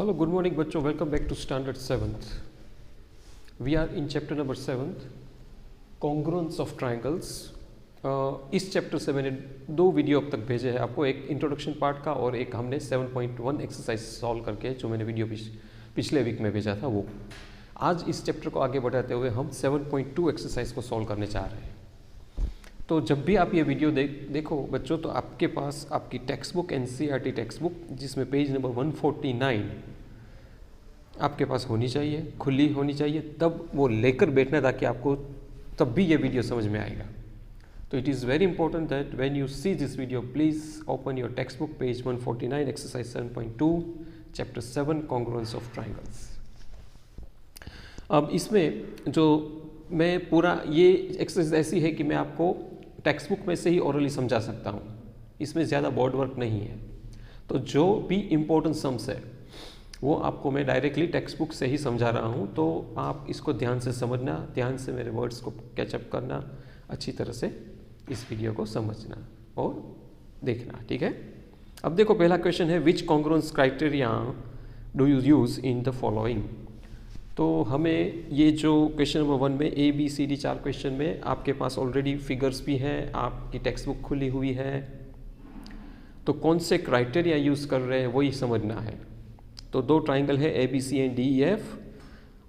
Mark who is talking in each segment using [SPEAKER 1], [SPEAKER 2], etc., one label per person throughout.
[SPEAKER 1] Hello, good morning बच्चों. Welcome back to standard 7th. We are in chapter number 7th, congruence of triangles. इस chapter से मैंने दो video अब तक भेजे हैं आपको, एक इंट्रोडक्शन पार्ट का और एक हमने 7.1 एक्सरसाइज सॉल्व करके जो मैंने वीडियो पिछले वीक में भेजा था वो. आज इस चैप्टर को आगे बढ़ाते हुए हम 7.2 एक्सरसाइज को सॉल्व करने चाह रहे हैं. तो जब भी आप ये वीडियो देखो बच्चों, तो आपके पास आपकी text book NCERT text book जिसमें पेज नंबर 149 आपके पास होनी चाहिए, खुली होनी चाहिए, तब वो लेकर बैठना ताकि आपको तब भी ये वीडियो समझ में आएगा. तो it is very important that when you see this video please open your text book page 149 exercise 7.2 chapter 7 congruence of triangles. अब इसमें जो मैं पूरा ये एक्सरसाइज ऐसी है कि मैं आपको टेक्स्ट बुक में से ही ओरली समझा सकता हूँ, इसमें ज़्यादा बोर्ड वर्क नहीं है. तो जो भी इम्पोर्टेंट सम्स है वो आपको मैं डायरेक्टली टेक्स्ट बुक से ही समझा रहा हूँ. तो आप इसको ध्यान से समझना, ध्यान से मेरे वर्ड्स को कैचअप करना, अच्छी तरह से इस वीडियो को समझना और देखना, ठीक है. अब देखो पहला क्वेश्चन है which congruence criteria do you use in the following. तो हमें ये जो क्वेश्चन नंबर 1 में A B C D 4 question में आपके पास ऑलरेडी फिगर्स भी हैं, आपकी टेक्स्ट बुक खुली हुई है, तो कौन से क्राइटेरिया यूज़ कर रहे हैं वही समझना है. तो दो ट्राइंगल है A B C and D E F.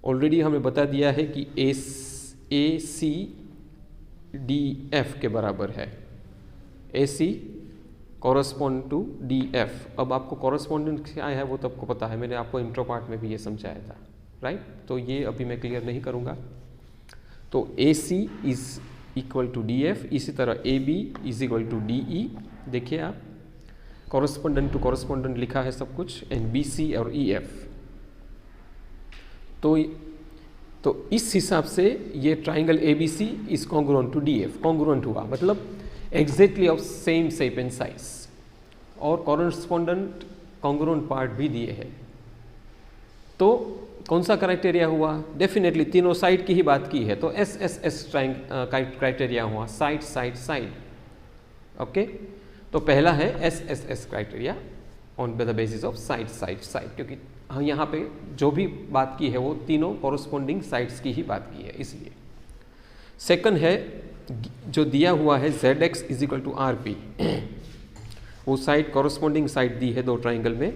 [SPEAKER 1] Already हमें बता दिया है कि ए सी डी एफ के बराबर है. ए सी कॉरस्पॉन्ड टू डी एफ. अब आपको कॉरस्पॉन्डेंट क्या है वो तो आपको पता है, मैंने आपको इंट्रो पार्ट में भी ये समझाया था, राइट. तो ये अभी मैं क्लियर नहीं करूँगा. तो A C is equal to D F, इसी तरह A B is equal to D E. देखिए आप कॉरस्पॉन्डेंट टू कॉरस्पॉन्डेंट लिखा है सब कुछ, एंड बी सी और ई एफ. तो इस हिसाब से ये triangle A B C is congruent to D F. Congruent हुआ मतलब exactly of same shape and size, और कॉरस्पॉन्डेंट कॉन्ग्रुएंट पार्ट भी दिए हैं. तो कौन सा क्राइटेरिया हुआ? डेफिनेटली तीनों साइड की ही बात की है, तो एस एस एस क्राइटेरिया हुआ, साइड साइड साइड. ओके, तो पहला है S S S criteria on the basis of side side side, क्योंकि यहाँ पे जो भी बात की है वो तीनों कॉरस्पॉन्डिंग साइड्स की ही बात की है, इसलिए. सेकंड है जो दिया हुआ है Z X is equal to R P, वो साइड कॉरस्पॉन्डिंग साइड दी है दो ट्राइंगल में.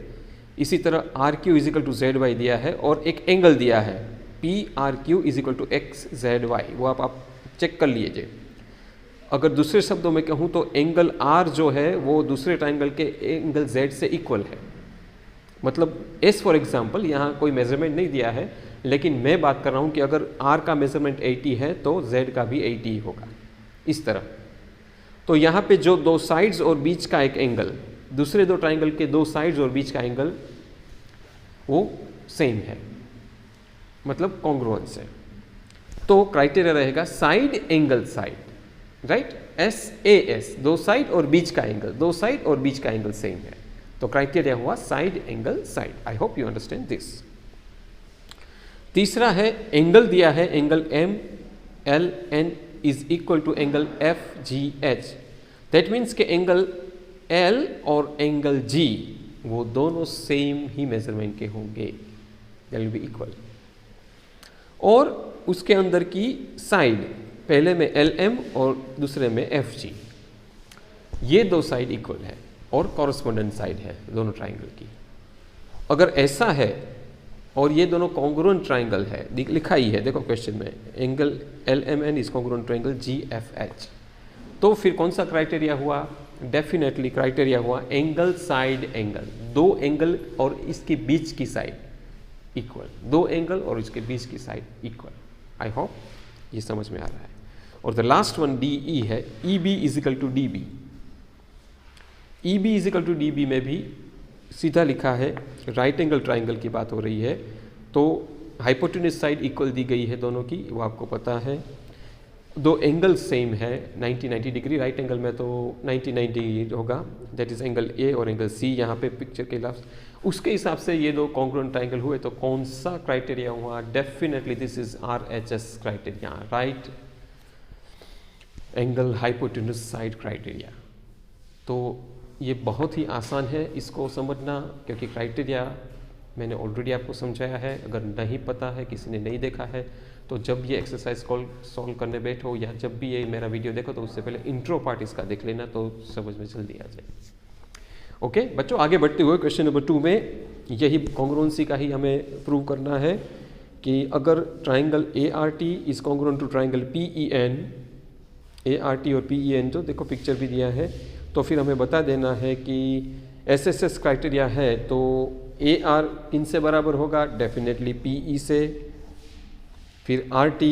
[SPEAKER 1] इसी तरह R Q is equal to Z Y दिया है, और एक एंगल दिया है P R Q is equal to X Z Y. वो आप चेक कर लीजिए. अगर दूसरे शब्दों में कहूँ तो एंगल आर जो है वो दूसरे ट्राइंगल के एंगल जेड से इक्वल है. मतलब एस फॉर एग्जाम्पल यहाँ कोई मेजरमेंट नहीं दिया है, लेकिन मैं बात कर रहा हूँ कि अगर आर का मेजरमेंट 80 है तो जेड का भी 80 ही होगा, इस तरह. तो यहाँ पे जो दो साइड्स और बीच का एक एंगल, दूसरे दो ट्राइंगल के दो साइड्स और बीच का एंगल वो सेम है, मतलब कॉन्ग्रुएंस है. तो क्राइटेरिया रहेगा side angle side, right. S A S, दो साइड और बीच का एंगल, दो साइड और बीच का एंगल सेम है, तो क्राइटेरिया हुआ side angle side. I hope you understand this. तीसरा है एंगल दिया है, angle M L N is equal to angle F G H. That means के एंगल L और एंगल G वो दोनों सेम ही मेजरमेंट के होंगे, दे विल बी इक्वल. और उसके अंदर की साइड, पहले में LM और दूसरे में FG, ये दो साइड इक्वल है और कॉरस्पॉन्डेंट साइड है दोनों ट्राइंगल की. अगर ऐसा है और ये दोनों कॉन्ग्रुएंट ट्राइंगल है, लिखा ही है देखो क्वेश्चन में, angle LMN is congruent triangle GFH. तो फिर कौन सा क्राइटेरिया हुआ? डेफिनेटली क्राइटेरिया हुआ एंगल साइड एंगल, दो एंगल और इसके बीच की साइड इक्वल, दो एंगल और इसके बीच की साइड इक्वल. आई होप ये समझ में आ रहा है. और the last one D E है, E B is equal to D B. E B is equal to D B में भी सीधा लिखा है, राइट एंगल ट्राइंगल की बात हो रही है, तो हाइपोटेन्यूज साइड इक्वल दी गई है दोनों की, वो आपको पता है. दो एंगल सेम है 90-90 डिग्री, राइट एंगल में तो 90-90 होगा, दैट इज एंगल ए और एंगल सी यहाँ पे पिक्चर के लास्ट. उसके हिसाब से ये दो कॉन्ग्रुएंट ट्राइंगल हुए, तो कौन सा क्राइटेरिया हुआ? Definitely this is RHS criteria, right angle hypotenuse side criteria. तो ये बहुत ही आसान है इसको समझना, क्योंकि क्राइटेरिया मैंने ऑलरेडी आपको समझाया है। अगर नहीं पता है, किसी ने नहीं देखा है, तो जब ये एक्सरसाइज सॉल्व करने बैठो या जब भी ये मेरा वीडियो देखो तो उससे पहले इंट्रो पार्ट इसका देख लेना, तो समझ में जल्दी आ जाए। ओके बच्चों, आगे बढ़ते हुए क्वेश्चन नंबर 2 में यही कॉन्ग्रुएंसी का ही हमें प्रूव करना है कि अगर triangle ART is congruent to triangle PEN, ART और PEN जो देखो पिक्चर भी दिया है, तो फिर हमें बता देना है कि SSS क्राइटेरिया है तो AR किन से बराबर होगा, डेफिनेटली PE से, फिर RT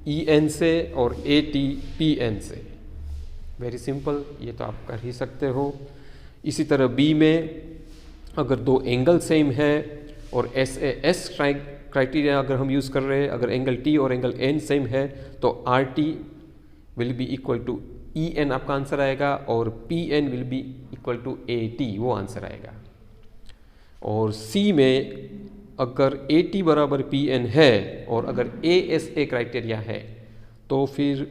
[SPEAKER 1] EN से और AT PN से। वेरी सिंपल, ये तो आप कर ही सकते हो। इसी तरह B में अगर दो एंगल सेम है और SAS क्राइटेरिया अगर हम यूज़ कर रहे हैं, अगर एंगल T और एंगल N सेम है तो RT will be equal to EN आपका आंसर आएगा और PN will be equal to AT, वो आंसर आएगा। और C में अगर AT बराबर PN है और अगर ASA क्राइटेरिया है तो फिर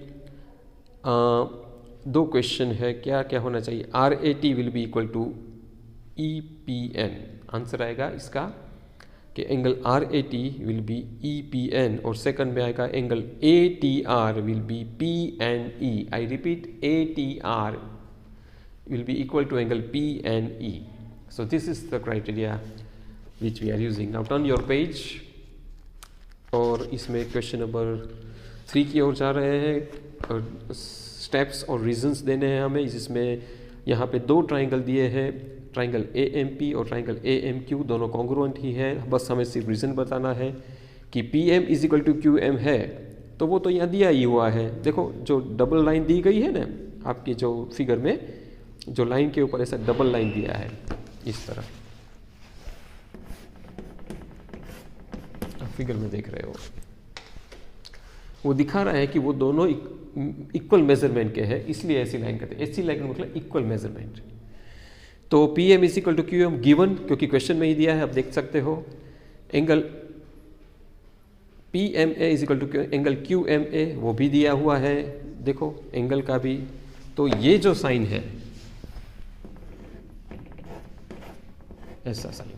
[SPEAKER 1] दो क्वेश्चन है, क्या क्या होना चाहिए, RAT will be equal to EPN, answer आएगा इसका कि angle RAT will be EPN और सेकंड में आएगा angle ATR will be PNE। I repeat, ATR will be equal to angle PNE। So this is the criteria which we are using. Now turn your page और इसमें question number 3 की ओर जा रहे हैं और स्टेप्स और रीजंस देने हैं हमें, जिसमें यहाँ पे दो ट्राइंगल दिए हैं, ट्राइंगल AMP और ट्राइंगल AMQ, दोनों कॉन्ग्रुएंट ही है। बस हमें सिर्फ रीज़न बताना है कि PM is equal to QM है, तो वो तो यहाँ दिया ही हुआ है। देखो जो डबल लाइन दी गई है ना आपकी जो फिगर में, जो लाइन के ऊपर ऐसा डबल लाइन दिया है इस तरह, आप फिगर में देख रहे हो, वो दिखा रहा है कि वो दोनों इक्वल मेजरमेंट के हैं, इसलिए ऐसी लाइन कहते हैं। ऐसी लाइन मतलब इक्वल मेजरमेंट। तो PM is equal to QM given, क्योंकि क्वेश्चन में ही दिया है, आप देख सकते हो। Angle PMA is equal to angle QMA, वो भी दिया हुआ है, देखो एंगल का भी। तो ये जो साइन है, ऐसा साइन,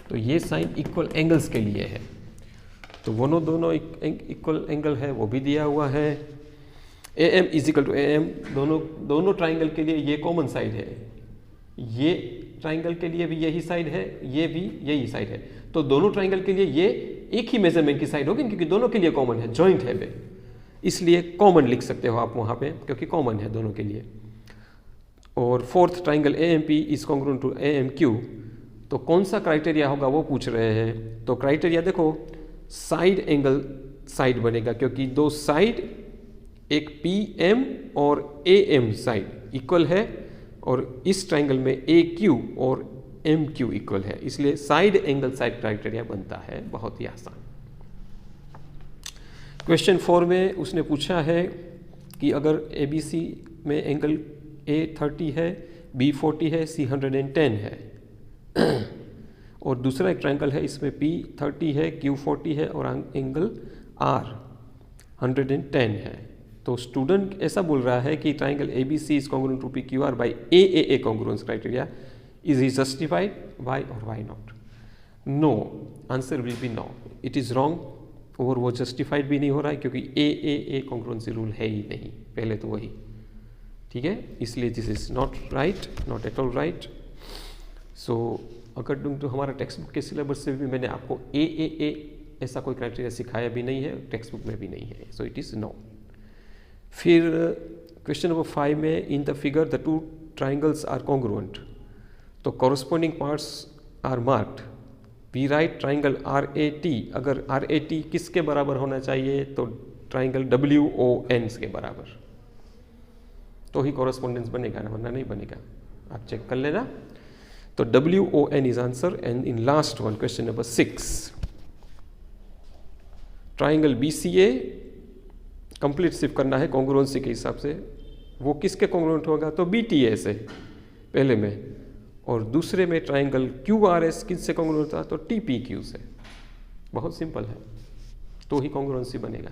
[SPEAKER 1] तो ये साइन इक्वल एंगल्स के लिए है, तो वो दोनों इक्वल एंगल है, वो भी दिया हुआ है। AM is equal to AM, दोनों ट्राइंगल के लिए ये कॉमन साइड है, ये ट्राइंगल के लिए भी यही साइड है, ये भी यही साइड है, तो दोनों ट्राइंगल के लिए ये एक ही मेजरमेंट की साइड होगी, क्योंकि दोनों के लिए कॉमन है, जॉइंट है वे, इसलिए कॉमन लिख सकते हो आप वहाँ पे, क्योंकि कॉमन है दोनों के लिए। और fourth triangle AMP is congruent to AMQ, तो कौन सा क्राइटेरिया होगा वो पूछ रहे हैं। तो क्राइटेरिया देखो, साइड एंगल साइड बनेगा, क्योंकि दो साइड, एक PM और AM साइड इक्वल है और इस ट्राइंगल में AQ और MQ इक्वल है, इसलिए साइड एंगल साइड क्राइटेरिया बनता है। बहुत ही आसान। क्वेश्चन 4 में उसने पूछा है कि अगर ABC में एंगल A 30 है, B 40 है, C 110 है और दूसरा एक ट्राइंगल है, इसमें P 30 है, Q 40 है और एंगल R 110 है। तो स्टूडेंट ऐसा बोल रहा है कि triangle ABC is congruent to PQR by AAA congruence criteria, is ही जस्टिफाइड, वाई और why not? No, answer will be no, it is wrong. और वो जस्टिफाइड भी नहीं हो रहा है क्योंकि AAA कॉन्ग्रुएंसी रूल है ही नहीं, पहले तो वही, ठीक है, इसलिए this is not right, not at all right. So according to हमारा टेक्स्ट बुक के सिलेबस से भी मैंने आपको AAA ऐसा कोई क्राइटेरिया सिखाया भी नहीं है, टेक्स्ट बुक में भी नहीं है, सो इट इज़ नो। फिर क्वेश्चन नंबर 5 में, in the figure the two triangles are congruent, तो corresponding parts are marked, we write triangle RAT, अगर RAT किसके बराबर होना चाहिए, तो ट्राइंगल WON के बराबर, तो ही कॉरस्पॉन्डेंस बनेगा ना, वरना नहीं बनेगा, आप चेक कर लेना। तो WON is answer. And in last one, question number 6, triangle BCA complete सिर्फ करना है कॉन्ग्रुएंसी के हिसाब से, वो किसके कॉन्ग्रुएंट होगा, तो BTA से पहले में, और दूसरे में ट्राइंगल QRS किससे कॉन्ग्रुएंट था, तो TPQ से। बहुत सिंपल है, तो ही कॉन्ग्रुएंसी बनेगा।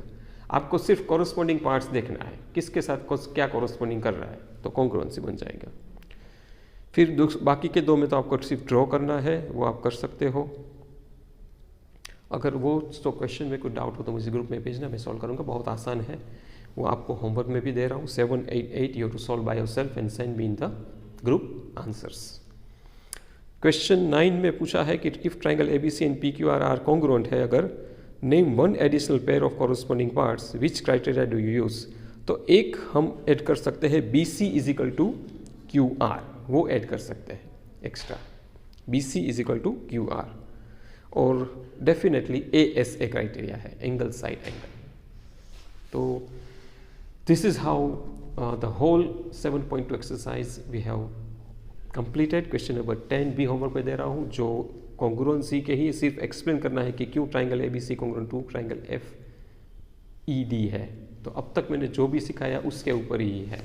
[SPEAKER 1] आपको सिर्फ कॉरस्पॉन्डिंग पार्ट्स देखना है, किसके साथ क्या कॉरस्पॉन्डिंग कर रहा है, तो कॉन्ग्रुएंसी बन जाएगा। फिर बाकी के 2 में तो आपको सिर्फ ड्रॉ करना है, वो आप कर सकते हो। अगर वो तो क्वेश्चन में कोई डाउट हो तो मुझे ग्रुप में भेजना, मैं सॉल्व करूँगा, बहुत आसान है। वो आपको होमवर्क में भी दे रहा हूँ, 7, 8, 8 you to solve by yourself and send me in the group answers. Question 9 में पूछा है कि if triangle ABC and PQR are congruent है, अगर name one additional pair of corresponding parts, which criteria do you use. तो एक हम add कर सकते हैं BC is equal to QR, वो ऐड कर सकते हैं extra, BC is equal to QR। और डेफिनेटली ASA क्राइटेरिया है, एंगल साइड एंगल। तो this is how the whole 7.2 exercise we have completed. Question number 10 भी होमवर्क में दे रहा हूँ, जो कॉन्ग्रुएंसी के ही सिर्फ एक्सप्लेन करना है कि क्यों triangle ABC congruent to triangle FED है। तो अब तक मैंने जो भी सिखाया उसके ऊपर ही है,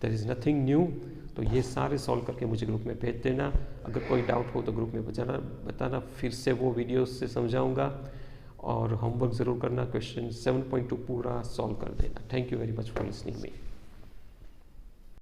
[SPEAKER 1] देयर इज़ नथिंग न्यू। तो ये सारे सॉल्व करके मुझे ग्रुप में भेज देना। अगर कोई डाउट हो तो ग्रुप में बताना, फिर से वो वीडियोस से समझाऊंगा। और होमवर्क ज़रूर करना, क्वेश्चन 7.2 पूरा सॉल्व कर देना। Thank you very much for listening me.